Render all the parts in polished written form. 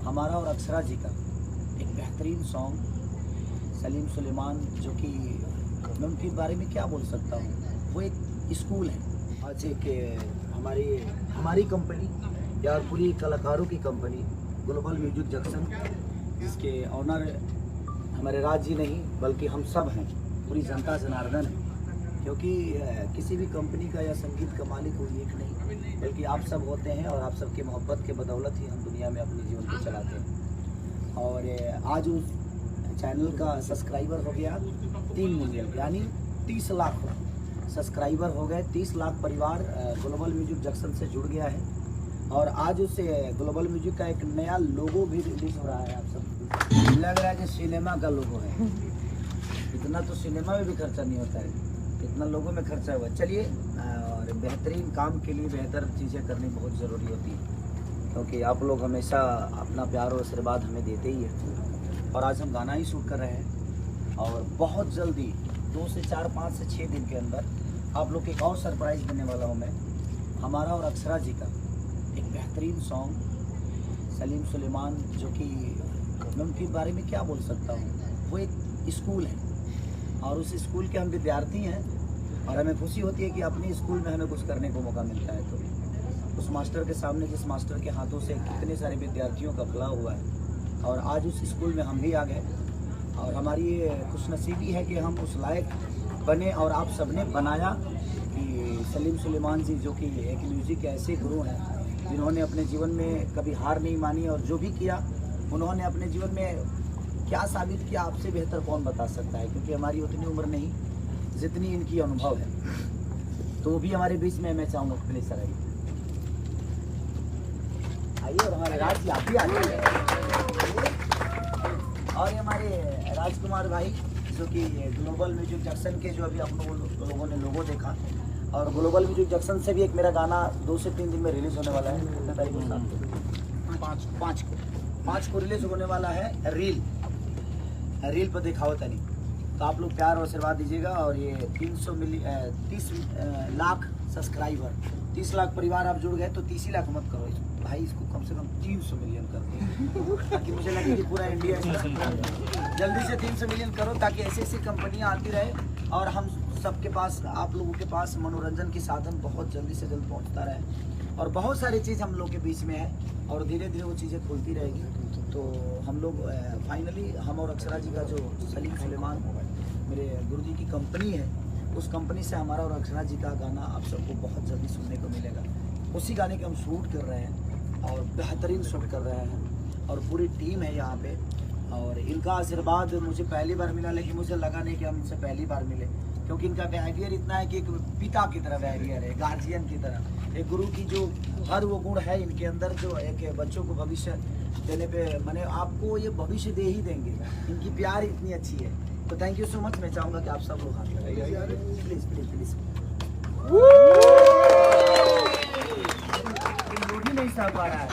हमारा और अक्षरा जी का एक बेहतरीन सॉन्ग सलीम सुलेमान, जो कि मैं उनके बारे में क्या बोल सकता हूँ, वो एक स्कूल है। आज एक हमारी कंपनी या पूरी कलाकारों की कंपनी ग्लोबल म्यूजिक जंक्शन, जिसके ऑनर हमारे राज जी नहीं बल्कि हम सब हैं, पूरी जनता जनार्दन है। क्योंकि किसी भी कंपनी का या संगीत का मालिक कोई एक नहीं बल्कि आप सब होते हैं, और आप सबकी मोहब्बत के बदौलत ही हम दुनिया में अपने जीवन को चलाते हैं। और आज उस चैनल का सब्सक्राइबर हो गया 3 मिलियन, यानी 30 लाख सब्सक्राइबर हो गए। 30 लाख परिवार ग्लोबल म्यूजिक जंक्शन से जुड़ गया है। और आज उस ग्लोबल म्यूजिक का एक नया लोगो भी रिलीज हो रहा है। आप सब लग रहा है कि सिनेमा का लोगो है। इतना तो सिनेमा में भी खर्चा नहीं होता है, इतना लोगों में खर्चा हुआ। चलिए, और बेहतरीन काम के लिए बेहतर चीज़ें करनी बहुत ज़रूरी होती है, क्योंकि आप लोग हमेशा अपना प्यार और आशीर्वाद हमें देते ही है। और आज हम गाना ही शूट कर रहे हैं, और बहुत जल्दी 2 से 4, 5 से 6 दिन के अंदर आप लोग एक और सरप्राइज़ देने वाला हूँ मैं। हमारा और अक्षरा जी का एक बेहतरीन सॉन्ग सलीम सुलेमान, जो कि मैं उनके बारे में क्या बोल सकता हूँ, वो एक स्कूल है और उस स्कूल के हम विद्यार्थी हैं। और हमें खुशी होती है कि अपने स्कूल में हमें कुछ करने को मौका मिलता है। तो उस मास्टर के सामने, जिस मास्टर के हाथों से कितने सारे विद्यार्थियों का भला हुआ है, और आज उस स्कूल में हम भी आ गए। और हमारी खुशनसीबी है कि हम उस लायक बने, और आप सबने बनाया कि सलीम सुलेमान जी, जो कि एक म्यूज़िक के ऐसे गुरु हैं जिन्होंने अपने जीवन में कभी हार नहीं मानी, और जो भी किया उन्होंने अपने जीवन में क्या साबित किया, आपसे बेहतर कौन बता सकता है। क्योंकि हमारी उतनी उम्र नहीं जितनी इनकी अनुभव है। तो वो भी हमारे बीच में, मैं चाहूँगा प्लीज सर आइए, और हमारे राज जी आप भी आइए। और हमारे राजकुमार भाई, जो कि ग्लोबल म्यूजिक जंक्शन के, जो अभी आप लोगों ने लोगो देखा, और ग्लोबल म्यूजिक जंक्शन से भी एक मेरा गाना 2 से 3 दिन में रिलीज होने वाला है। कितने तारीख को? 5 को रिलीज होने वाला है। रील पर दिखाओ तनी, तो आप लोग प्यार और आशीर्वाद दीजिएगा। और ये 30 लाख सब्सक्राइबर, 30 लाख परिवार आप जुड़ गए, तो 30 ही लाख मत करो भाई, इसको कम से कम 300 मिलियन कर दो, ताकि मुझे लगे कि पूरा इंडिया जल्दी से 300 मिलियन करो, ताकि ऐसी ऐसी कंपनियां आती रहे, और हम सबके पास, आप लोगों के पास मनोरंजन की साधन बहुत जल्दी से जल्द पहुंचता रहे। और बहुत सारी चीज़ हम लोग के बीच में है, और धीरे धीरे वो चीज़ें खुलती रहेगी। तो हम लोग फाइनली, हम और अक्षरा जी का जो सलीम सुलेमान मेरे गुरुजी की कंपनी है, उस कंपनी से हमारा और अक्षरा जी का गाना आप सबको बहुत जल्दी सुनने को मिलेगा। उसी गाने के हम शूट कर रहे हैं, और बेहतरीन शूट कर रहे हैं, और पूरी टीम है यहाँ पे। और इनका आशीर्वाद मुझे पहली बार मिला, लेकिन मुझे लगा नहीं कि हम इनसे पहली बार मिले, क्योंकि इनका बिहेवियर इतना है कि एक पिता की तरह बिहेवियर है, गार्जियन की तरह। एक गुरु की जो हर वो गुण है इनके अंदर, जो एक बच्चों को भविष्य देने पे, मैंने आपको ये भविष्य दे ही देंगे। इनकी प्यार इतनी अच्छी है। तो थैंक यू सो मच। मैं चाहूँगा कि आप सब लोग हाथ लगाइए प्लीज़ प्लीज़ प्लीज़। ही नहीं सह पा रहा है।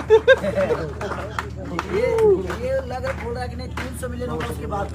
ये लग रहा बोल रहा है कि नहीं 300 मिलियन होगा उसके बाद।